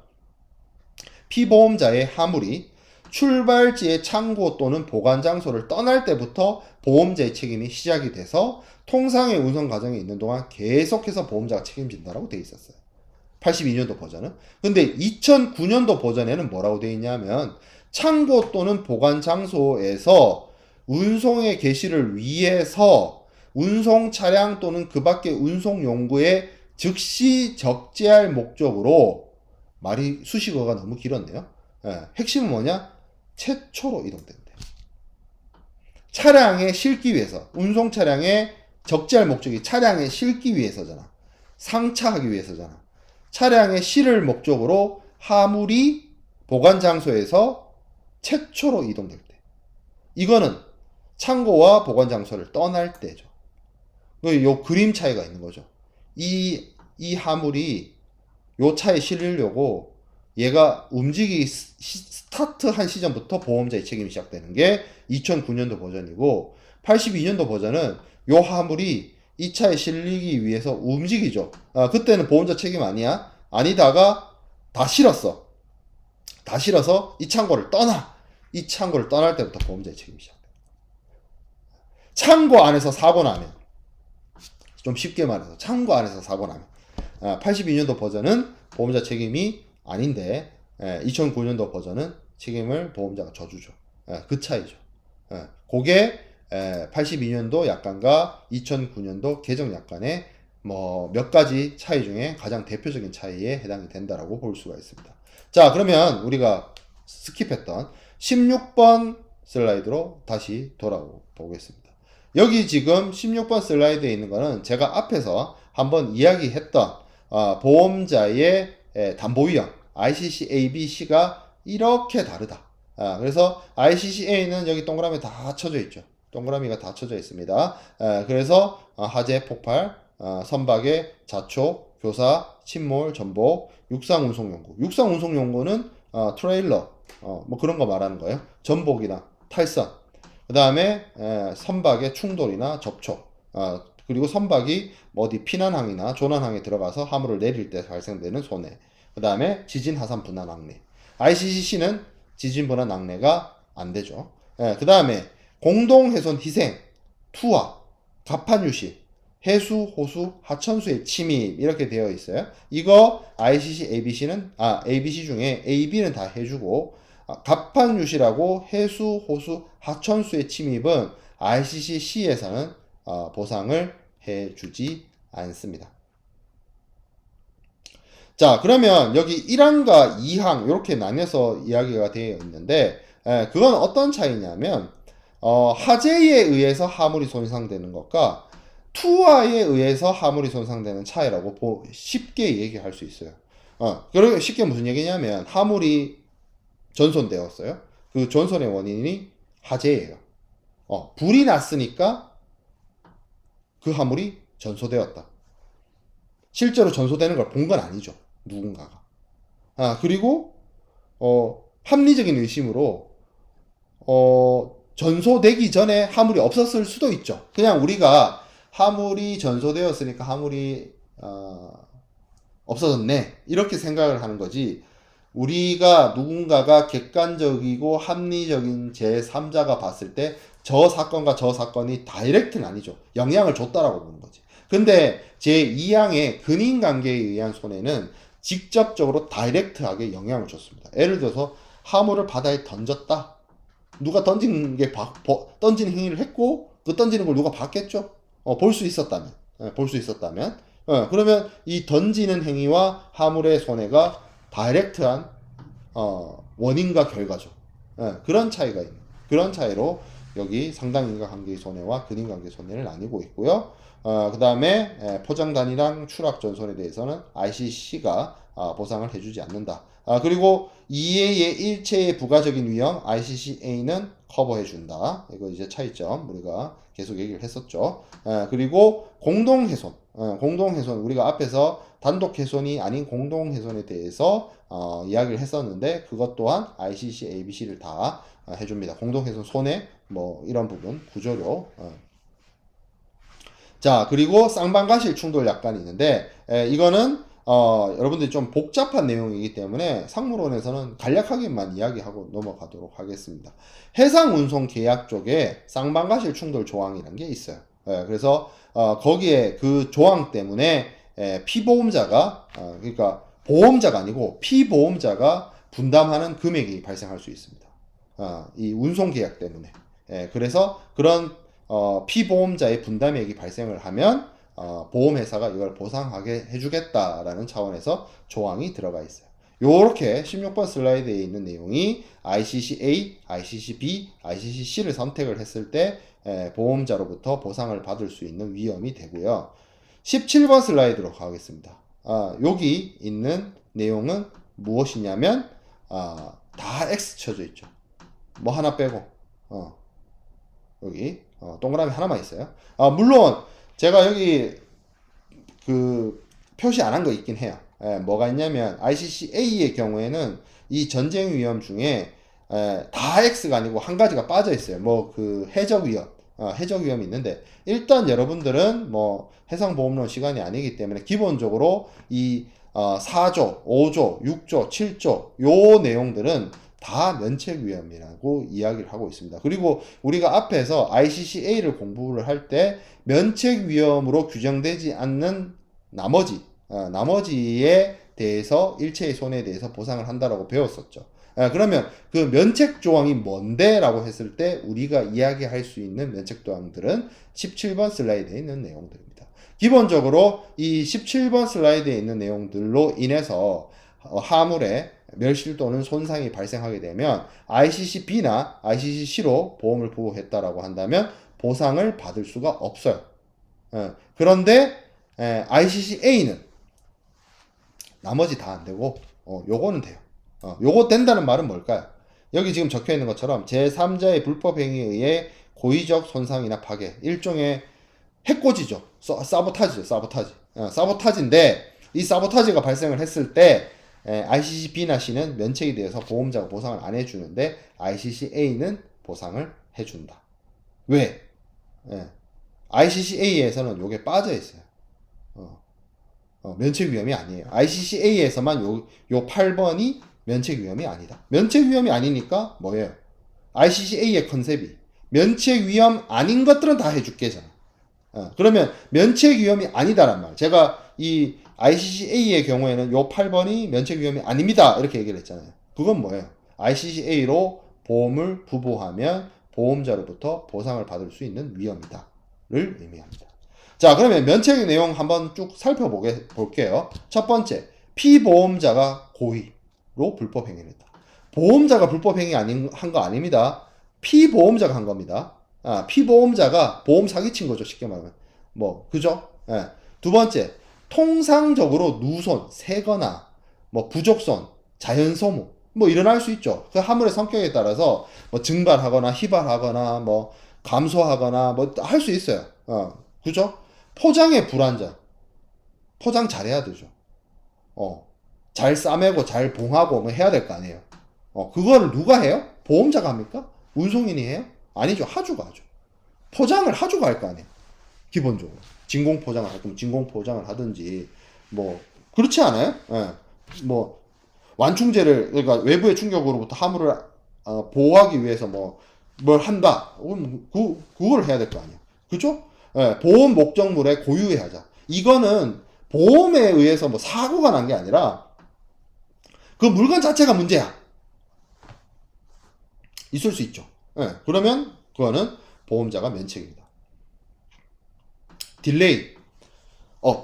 피보험자의 화물이 출발지의 창고 또는 보관 장소를 떠날 때부터 보험자의 책임이 시작이 돼서 통상의 운송 과정에 있는 동안 계속해서 보험자가 책임진다라고 되어 있었어요. 82년도 버전은. 근데 2009년도 버전에는 뭐라고 되어 있냐면 창고 또는 보관 장소에서 운송의 개시를 위해서 운송 차량 또는 그 밖의 운송 용구에 즉시 적재할 목적으로, 말이 수식어가 너무 길었네요. 핵심은 뭐냐? 최초로 이동된대. 차량에 실기 위해서, 운송 차량에 적재할 목적이 차량에 실기 위해서잖아. 상차하기 위해서잖아. 차량에 실을 목적으로 화물이 보관 장소에서 최초로 이동될 때. 이거는 창고와 보관 장소를 떠날 때죠. 요 그림 차이가 있는 거죠. 이 화물이 요 차에 실리려고 얘가 움직이기 스타트한 시점부터 보험자의 책임이 시작되는 게 2009년도 버전이고 82년도 버전은 요 화물이 이 차에 실리기 위해서 움직이죠. 그때는 보험자 책임 아니야. 아니다가 다 실었어. 다 실어서 이 창고를 떠나. 이 창고를 떠날 때부터 보험자의 책임이 시작돼. 창고 안에서 사고 나면, 좀 쉽게 말해서 창고 안에서 사고 나면 82년도 버전은 보험자 책임이 아닌데 2009년도 버전은 책임을 보험자가 져주죠. 그 차이죠. 그게 82년도 약관과 2009년도 개정 약관의 뭐 몇 가지 차이 중에 가장 대표적인 차이에 해당이 된다라고 볼 수가 있습니다. 자, 그러면 우리가 스킵했던 16번 슬라이드로 다시 돌아보겠습니다. 여기 지금 16번 슬라이드에 있는 거는 제가 앞에서 한번 이야기했던 보험자의 담보위험 ICC A, B, C가 이렇게 다르다. 그래서 ICC A는 여기 동그라미 다 쳐져 있죠. 동그라미가 다 쳐져 있습니다. 그래서 화재, 폭발, 선박의 자초, 교사, 침몰, 전복, 육상운송용구. 육상운송용구는 트레일러, 뭐 그런 거 말하는 거예요. 전복이나 탈선. 그 다음에 선박의 충돌이나 접촉. 그리고 선박이 어디 피난항이나 조난항에 들어가서 화물을 내릴 때 발생되는 손해. 그 다음에 지진, 하산, 분화, 낙뢰. ICCC는 지진, 분화, 낙뢰가 안 되죠. 그 다음에 공동훼손, 희생, 투하, 갑판 유실, 해수, 호수, 하천수의 침입 이렇게 되어 있어요. 이거 ICC, ABC 중에 A, B는 다 해주고 갑판 유실하고 해수, 호수, 하천수의 침입은 ICC C에서는 보상을 해주지 않습니다. 자, 그러면 여기 1항과 2항 이렇게 나뉘어서 이야기가 되어 있는데 그건 어떤 차이냐면 하재에 의해서 화물이 손상되는 것과 투하에 의해서 화물이 손상되는 차이라고 쉽게 얘기할 수 있어요. 그리고 쉽게 무슨 얘기냐면 화물이 전손되었어요. 그 전손의 원인이 화재예요. 불이 났으니까 그 화물이 전소되었다. 실제로 전소되는 걸 본 건 아니죠. 누군가가. 그리고 합리적인 의심으로 전소되기 전에 화물이 없었을 수도 있죠. 그냥 우리가 화물이 전소되었으니까 화물이 없어졌네 이렇게 생각을 하는 거지, 우리가 누군가가 객관적이고 합리적인 제3자가 봤을 때 저 사건과 저 사건이 다이렉트는 아니죠. 영향을 줬다라고 보는 거지. 근데 제2항의 근인관계에 의한 손해는 직접적으로 다이렉트하게 영향을 줬습니다. 예를 들어서 화물을 바다에 던졌다. 누가 던진 행위를 했고 그 던지는 걸 누가 봤겠죠? 볼 수 있었다면. 볼 수 있었다면. 그러면 이 던지는 행위와 화물의 손해가 다이렉트한 원인과 결과죠. 그런 차이가 있는. 그런 차이로 여기 상당인과관계의 손해와 근인관계 손해를 나뉘고 있고요. 그 다음에 포장 단위랑 추락 전손에 대해서는 ICC가 보상을 해주지 않는다. 그리고 이해의 일체의 부가적인 위험 ICCA는 커버해준다. 이거 이제 차이점 우리가 계속 얘기를 했었죠. 그리고 공동훼손, 공동훼손 우리가 앞에서 단독훼손이 아닌 공동훼손에 대해서 이야기를 했었는데 그것 또한 ICC, ABC를 다 해줍니다. 공동훼손 손해 뭐 이런 부분 구조료. 자, 그리고 쌍방가실 충돌 약관이 있는데 이거는 여러분들이 좀 복잡한 내용이기 때문에 상무론에서는 간략하게만 이야기하고 넘어가도록 하겠습니다. 해상운송 계약 쪽에 쌍방가실 충돌 조항이라는 게 있어요. 그래서 거기에 그 조항 때문에 피보험자가 그러니까 보험자가 아니고 피보험자가 분담하는 금액이 발생할 수 있습니다. 이 운송 계약 때문에. 그래서 그런 피보험자의 분담액이 발생을 하면 보험회사가 이걸 보상하게 해주겠다라는 차원에서 조항이 들어가 있어요. 요렇게 16번 슬라이드에 있는 내용이 ICCA, ICCB, ICCC를 선택을 했을 때 보험자로부터 보상을 받을 수 있는 위험이 되고요. 17번 슬라이드로 가겠습니다. 여기 있는 내용은 무엇이냐면 다 X 쳐져 있죠. 뭐 하나 빼고 여기 동그라미 하나만 있어요. 물론 제가 여기 그 표시 안 한 거 있긴 해요. 뭐가 있냐면 ICCA의 경우에는 이 전쟁 위험 중에 다 X가 아니고 한 가지가 빠져 있어요. 뭐 그 해적 위험, 해적 위험이 있는데 일단 여러분들은 뭐 해상보험론 시간이 아니기 때문에 기본적으로 이 4조, 5조, 6조, 7조 요 내용들은 다 면책 위험이라고 이야기를 하고 있습니다. 그리고 우리가 앞에서 ICCA를 공부를 할 때 면책 위험으로 규정되지 않는 나머지에 대해서 일체의 손해에 대해서 보상을 한다라고 배웠었죠. 그러면 그 면책 조항이 뭔데? 라고 했을 때 우리가 이야기할 수 있는 면책 조항들은 17번 슬라이드에 있는 내용들입니다. 기본적으로 이 17번 슬라이드에 있는 내용들로 인해서 화물에 멸실 또는 손상이 발생하게 되면 ICCB나 ICCC로 보험을 부호했다라고 한다면 보상을 받을 수가 없어요. 그런데 ICCA는 나머지 다 안 되고 요거는 돼요. 요거 된다는 말은 뭘까요? 여기 지금 적혀 있는 것처럼 제3자의 불법 행위에 의해 고의적 손상이나 파괴, 일종의 해코지죠. 사보타지죠. 사보타지인데 이 사보타지가 발생을 했을 때 ICC B나 C는 면책에 대해서 보험자가 보상을 안 해주는데 ICC A는 보상을 해준다. 왜? ICC A에서는 요게 빠져 있어요. 면책 위험이 아니에요. ICC A에서만 요 8번이 면책 위험이 아니다. 면책 위험이 아니니까 뭐예요? ICC A의 컨셉이 면책 위험 아닌 것들은 다 해줄게잖아. 그러면 면책 위험이 아니다란 말. 제가 이 ICC A의 경우에는 요 8번이 면책 위험이 아닙니다. 이렇게 얘기를 했잖아요. 그건 뭐예요? ICC A로 보험을 부보하면 보험자로부터 보상을 받을 수 있는 위험이다. 를 의미합니다. 자, 그러면 면책 내용 한번 쭉 살펴볼게요. 첫 번째, 피보험자가 고의로 불법 행위를 했다. 보험자가 불법 행위 한 거 아닙니다. 피보험자가 한 겁니다. 피보험자가 보험 사기친 거죠. 쉽게 말하면. 뭐, 그죠? 두 번째, 통상적으로 누손, 새거나, 뭐, 부족손, 자연소모, 뭐, 일어날 수 있죠. 그 화물의 성격에 따라서, 뭐, 증발하거나, 희발하거나, 뭐, 감소하거나, 뭐, 할 수 있어요. 그죠? 포장의 불안전. 포장 잘해야 되죠. 잘 싸매고, 잘 봉하고, 뭐, 해야 될 거 아니에요. 그거를 누가 해요? 보험자가 합니까? 운송인이 해요? 아니죠. 하주가 하죠. 포장을 하주가 할 거 아니에요. 기본적으로. 진공 포장을 할 거면 진공 포장을 하든지, 뭐, 그렇지 않아요? 뭐, 완충제를, 그러니까 외부의 충격으로부터 화물을 보호하기 위해서 뭘 한다. 그걸 해야 될 거 아니에요. 그죠? 보험 목적물의 고유의 하자. 이거는 보험에 의해서 뭐 사고가 난 게 아니라 그 물건 자체가 문제야. 있을 수 있죠. 그러면 그거는 보험자가 면책입니다. 딜레이.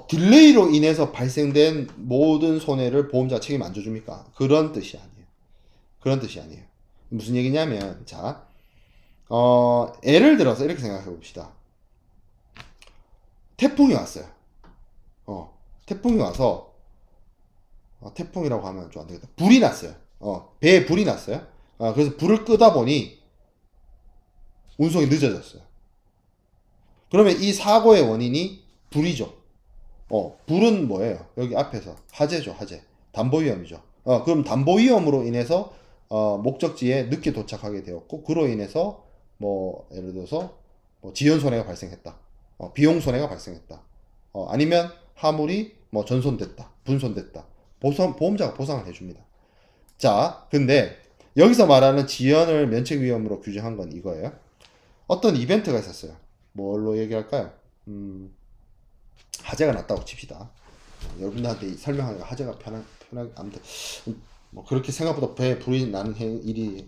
딜레이로 인해서 발생된 모든 손해를 보험자가 책임 안 져줍니까? 그런 뜻이 아니에요. 그런 뜻이 아니에요. 무슨 얘기냐면, 자, 예를 들어서 이렇게 생각해 봅시다. 태풍이 왔어요. 태풍이 와서, 태풍이라고 하면 좀 안 되겠다. 불이 났어요. 배에 불이 났어요. 그래서 불을 끄다 보니 운송이 늦어졌어요. 그러면 이 사고의 원인이 불이죠. 불은 뭐예요? 여기 앞에서 화재죠, 화재. 담보위험이죠. 그럼 담보위험으로 인해서 목적지에 늦게 도착하게 되었고, 그로 인해서 뭐 예를 들어서 뭐 지연 손해가 발생했다. 비용 손해가 발생했다. 아니면 화물이 뭐 전손됐다, 분손됐다. 보험자가 보상을 해줍니다. 자, 근데 여기서 말하는 지연을 면책 위험으로 규정한 건 이거예요. 어떤 이벤트가 있었어요. 뭘로 얘기할까요? 화재가 났다고 칩시다. 여러분들한테 설명하기가 화재가 편하게, 아무튼, 뭐, 그렇게 생각보다 배에 불이 나는 일이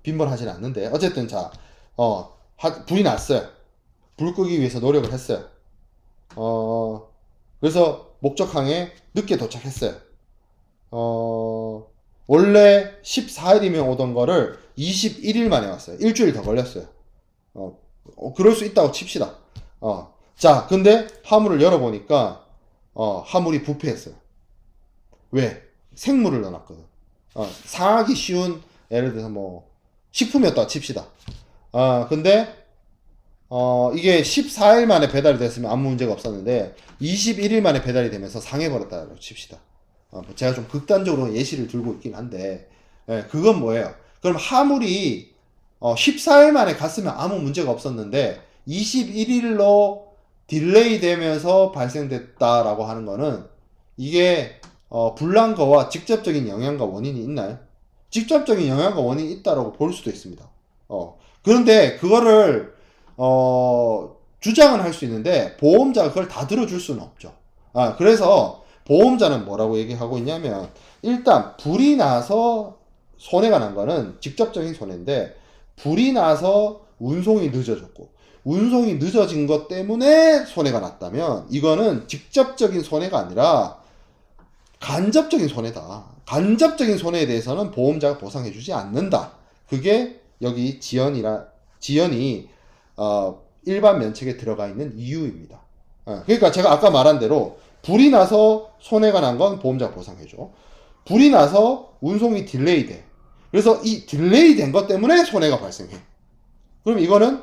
빈번하진 않는데, 어쨌든, 자, 불이 났어요. 불 끄기 위해서 노력을 했어요. 그래서 목적항에 늦게 도착했어요. 원래 14일이면 오던 거를 21일 만에 왔어요. 일주일 더 걸렸어요. 그럴 수 있다고 칩시다. 자, 근데 화물을 열어보니까, 화물이 부패했어요. 왜? 생물을 넣어놨거든. 상하기 쉬운, 예를 들어서 뭐, 식품이었다고 칩시다. 근데, 이게 14일 만에 배달이 됐으면 아무 문제가 없었는데, 21일 만에 배달이 되면서 상해버렸다고 칩시다. 제가 좀 극단적으로 예시를 들고 있긴 한데, 그건 뭐예요? 그럼 화물이 14일 만에 갔으면 아무 문제가 없었는데 21일로 딜레이 되면서 발생됐다라고 하는 거는 이게 불난거와 직접적인 영향과 원인이 있나요? 직접적인 영향과 원인이 있다라고 볼 수도 있습니다. 그런데 그거를 주장은 할 수 있는데 보험자가 그걸 다 들어줄 수는 없죠. 그래서 보험자는 뭐라고 얘기하고 있냐면, 일단 불이 나서 손해가 난 거는 직접적인 손해인데, 불이 나서 운송이 늦어졌고 운송이 늦어진 것 때문에 손해가 났다면 이거는 직접적인 손해가 아니라 간접적인 손해다. 간접적인 손해에 대해서는 보험자가 보상해주지 않는다. 그게 여기 지연이 일반 면책에 들어가 있는 이유입니다. 그러니까 제가 아까 말한 대로 불이 나서 손해가 난 건 보험자가 보상해줘. 불이 나서 운송이 딜레이 돼. 그래서 이 딜레이 된 것 때문에 손해가 발생해. 그럼 이거는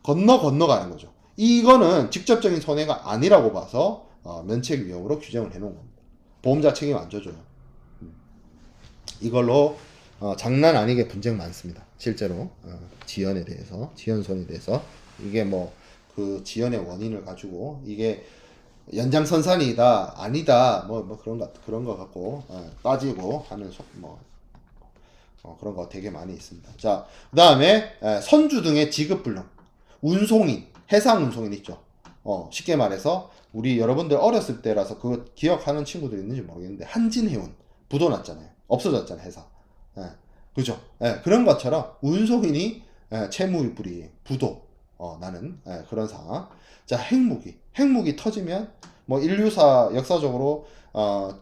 건너가는 거죠. 이거는 직접적인 손해가 아니라고 봐서 면책 위험으로 규정을 해놓은 겁니다. 보험자 책임 안 져줘요. 이걸로 장난 아니게 분쟁 많습니다. 실제로 지연에 대해서, 지연손에 대해서 이게 뭐 그 지연의 원인을 가지고 이게 연장선상이다 아니다 뭐 그런 거 갖고 따지고 하는 그런 거 되게 많이 있습니다. 자, 그 다음에 선주 등의 지급 불능, 운송인, 해상 운송인 있죠. 쉽게 말해서 우리 여러분들 어렸을 때라서 그거 기억하는 친구들 있는지 모르겠는데 한진해운 부도 났잖아요. 없어졌잖아요, 회사. 그죠? 그런 것처럼 운송인이 채무불이익, 부도 나는 그런 상황. 자, 핵무기 터지면 뭐 인류사 역사적으로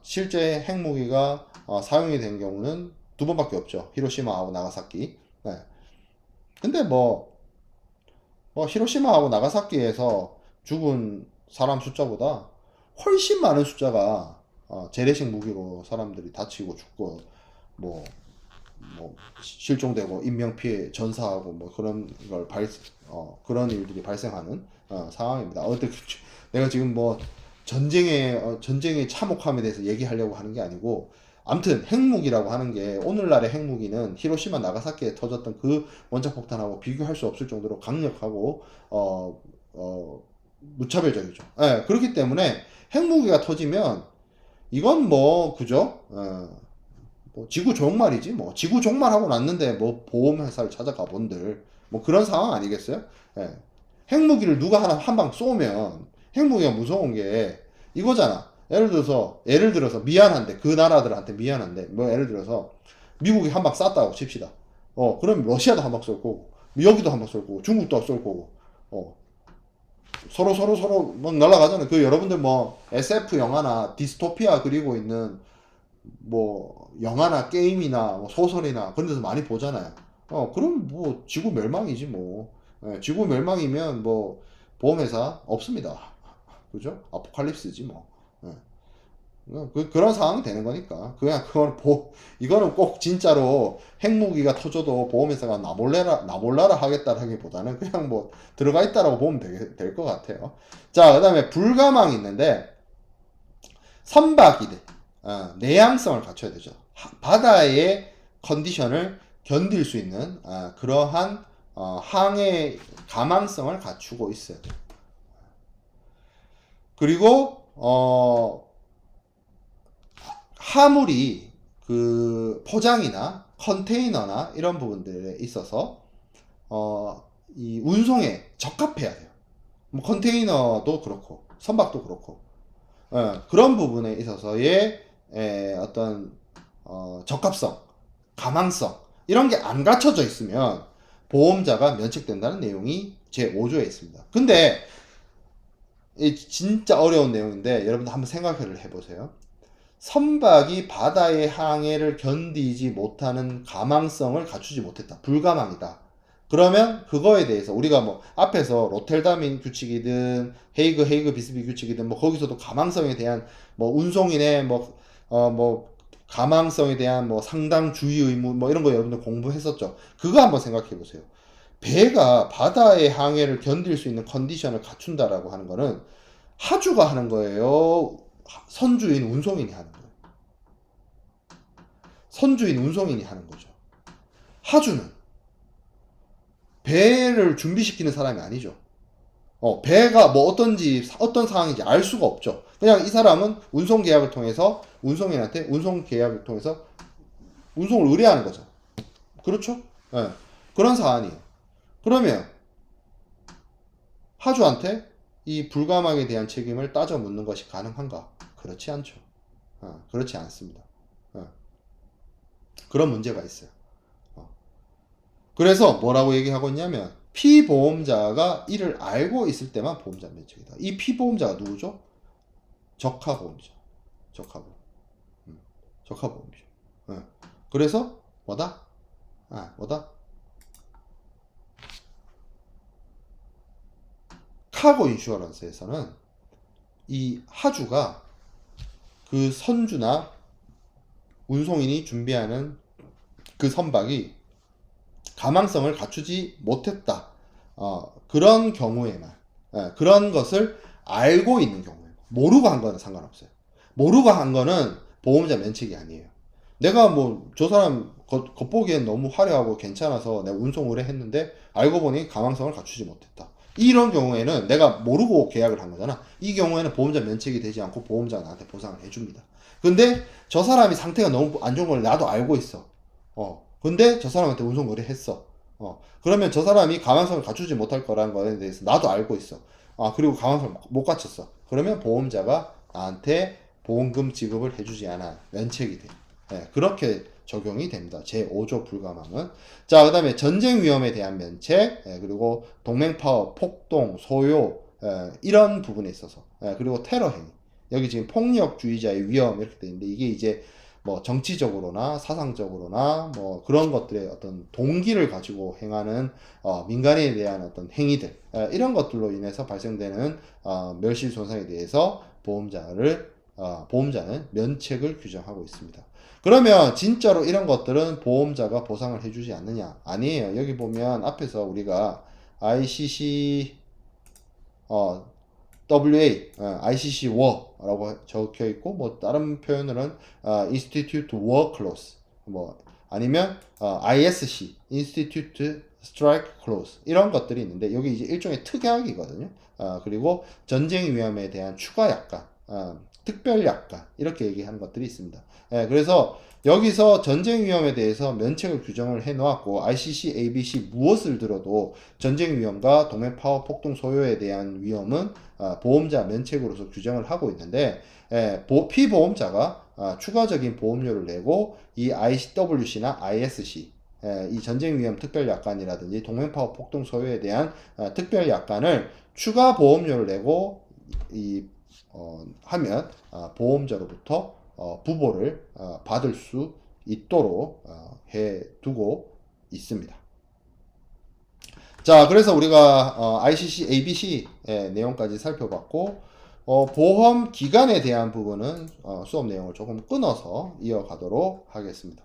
실제 핵무기가 사용이 된 경우는 두 번밖에 없죠. 히로시마하고 나가사키. 근데 히로시마하고 나가사키에서 죽은 사람 숫자보다 훨씬 많은 숫자가 재래식 무기로 사람들이 다치고 죽고 뭐 실종되고 인명피해 전사하고 뭐 그런 걸 그런 일들이 발생하는 상황입니다. 내가 지금 뭐 전쟁의 참혹함에 대해서 얘기하려고 하는 게 아니고, 아무튼 핵무기라고 하는 게 오늘날의 핵무기는 히로시마 나가사키에 터졌던 그 원자폭탄하고 비교할 수 없을 정도로 강력하고 무차별적이죠. 그렇기 때문에 핵무기가 터지면 이건 뭐 그죠? 뭐 지구 종말이지 뭐. 지구 종말하고 났는데 뭐 보험회사를 찾아가 본들 뭐 그런 상황 아니겠어요? 핵무기를 누가 한 방 쏘면 핵무기가 무서운 게 이거잖아. 예를 들어서 미안한데, 그 나라들한테 미안한데, 뭐 예를 들어서 미국이 한 방 쐈다고 칩시다. 그럼 러시아도 한 방 쏠 거고, 여기도 한 방 쏠 거고, 중국도 쏠 거고, 서로 막 날아가잖아요. 그 여러분들 뭐 SF 영화나 디스토피아 그리고 있는 뭐 영화나 게임이나 뭐 소설이나 그런 데서 많이 보잖아요. 그럼 뭐 지구 멸망이지 뭐. 지구 멸망이면 뭐 보험회사 없습니다. 그죠? 아포칼립스지 뭐. 그런 상황이 되는 거니까. 이거는 꼭 진짜로 핵무기가 터져도 보험회사가 나몰라라 하겠다라기보다는 그냥 뭐 들어가 있다라고 보면 될 것 같아요. 자, 그 다음에 불가망이 있는데, 선박이들, 내양성을 갖춰야 되죠. 바다의 컨디션을 견딜 수 있는 그러한 항해 가망성을 갖추고 있어요. 그리고 화물이 그 포장이나 컨테이너나 이런 부분들에 있어서 이 운송에 적합해야 돼요. 뭐 컨테이너도 그렇고 선박도 그렇고 그런 부분에 있어서의 어떤 적합성, 가망성 이런 게 안 갖춰져 있으면 보험자가 면책된다는 내용이 제5조에 있습니다. 근데 진짜 어려운 내용인데 여러분들 한번 생각을 해보세요. 선박이 바다의 항해를 견디지 못하는 가망성을 갖추지 못했다. 불가망이다. 그러면 그거에 대해서 우리가 뭐 앞에서 로텔다민 규칙이든 헤이그 비스비 규칙이든 뭐 거기서도 가망성에 대한 뭐 운송인의 뭐 가망성에 대한 뭐 상당 주의 의무 뭐 이런 거 여러분들 공부했었죠. 그거 한번 생각해 보세요. 배가 바다의 항해를 견딜 수 있는 컨디션을 갖춘다라고 하는 거는 하주가 하는 거예요? 선주인 운송인이 하는 거예요? 선주인 운송인이 하는 거죠. 하주는 배를 준비시키는 사람이 아니죠. 배가 뭐 어떤 상황인지 알 수가 없죠. 그냥 이 사람은 운송 계약을 통해서 운송인한테 운송 계약을 통해서 운송을 의뢰하는 거죠. 그렇죠? 그런 사안이에요. 그러면 하주한테 이 불가망에 대한 책임을 따져 묻는 것이 가능한가? 그렇지 않죠. 그렇지 않습니다. 그런 문제가 있어요. 그래서 뭐라고 얘기하고 있냐면 피보험자가 이를 알고 있을 때만 보험자 면책이다. 이 피보험자가 누구죠? 적하보험이죠. 적하보험. 적하보험이죠. 그래서 뭐다? 카고 인슈어런스에서는 이 하주가 그 선주나 운송인이 준비하는 그 선박이 가망성을 갖추지 못했다 그런 경우에만 그런 것을 알고 있는 경우에 모르고 한 거는 상관없어요. 모르고 한 거는 보험자 면책이 아니에요. 내가 뭐 저 사람 겉보기엔 너무 화려하고 괜찮아서 내가 운송 의뢰했는데 알고 보니 가망성을 갖추지 못했다. 이런 경우에는 내가 모르고 계약을 한 거잖아. 이 경우에는 보험자 면책이 되지 않고 보험자가 나한테 보상을 해줍니다. 근데 저 사람이 상태가 너무 안 좋은 걸 나도 알고 있어. 근데 저 사람한테 운송 의뢰했어. 그러면 저 사람이 가망성을 갖추지 못할 거라는 거에 대해서 나도 알고 있어. 그리고 가망성을 못 갖췄어. 그러면 보험자가 나한테 보험금 지급을 해주지 않아. 면책이 돼. 그렇게 적용이 됩니다. 제5조 불가망은. 자, 그 다음에 전쟁 위험에 대한 면책, 그리고 동맹파업, 폭동, 소요, 이런 부분에 있어서, 그리고 테러 행위. 여기 지금 폭력주의자의 위험 이렇게 돼 있는데 이게 이제 뭐 정치적으로나 사상적으로나 뭐 그런 것들의 어떤 동기를 가지고 행하는 민간인에 대한 어떤 행위들 이런 것들로 인해서 발생되는 멸실 손상에 대해서 보험자는 면책을 규정하고 있습니다. 그러면 진짜로 이런 것들은 보험자가 보상을 해주지 않느냐? 아니에요. 여기 보면 앞에서 우리가 ICC ICC war라고 적혀 있고 뭐 다른 표현으로는 Institute War Clause 뭐 아니면 ISC Institute Strike Clause 이런 것들이 있는데 여기 이제 일종의 특약이거든요. 그리고 전쟁 위험에 대한 추가 약관, 특별 약관 이렇게 얘기하는 것들이 있습니다. 그래서 여기서 전쟁 위험에 대해서 면책을 규정을 해 놓았고 ICC, ABC 무엇을 들어도 전쟁 위험과 동맹 파워 폭동 소요에 대한 위험은 보험자 면책으로서 규정을 하고 있는데 피보험자가 추가적인 보험료를 내고 이 ICWC나 ISC 이 전쟁 위험 특별 약관이라든지 동맹 파워 폭동 소요에 대한 특별 약관을 추가 보험료를 내고 하면 보험자로부터 부보를 받을 수 있도록 해두고 있습니다. 자, 그래서 우리가 ICC, ABC 내용까지 살펴봤고 보험 기간에 대한 부분은 수업 내용을 조금 끊어서 이어가도록 하겠습니다.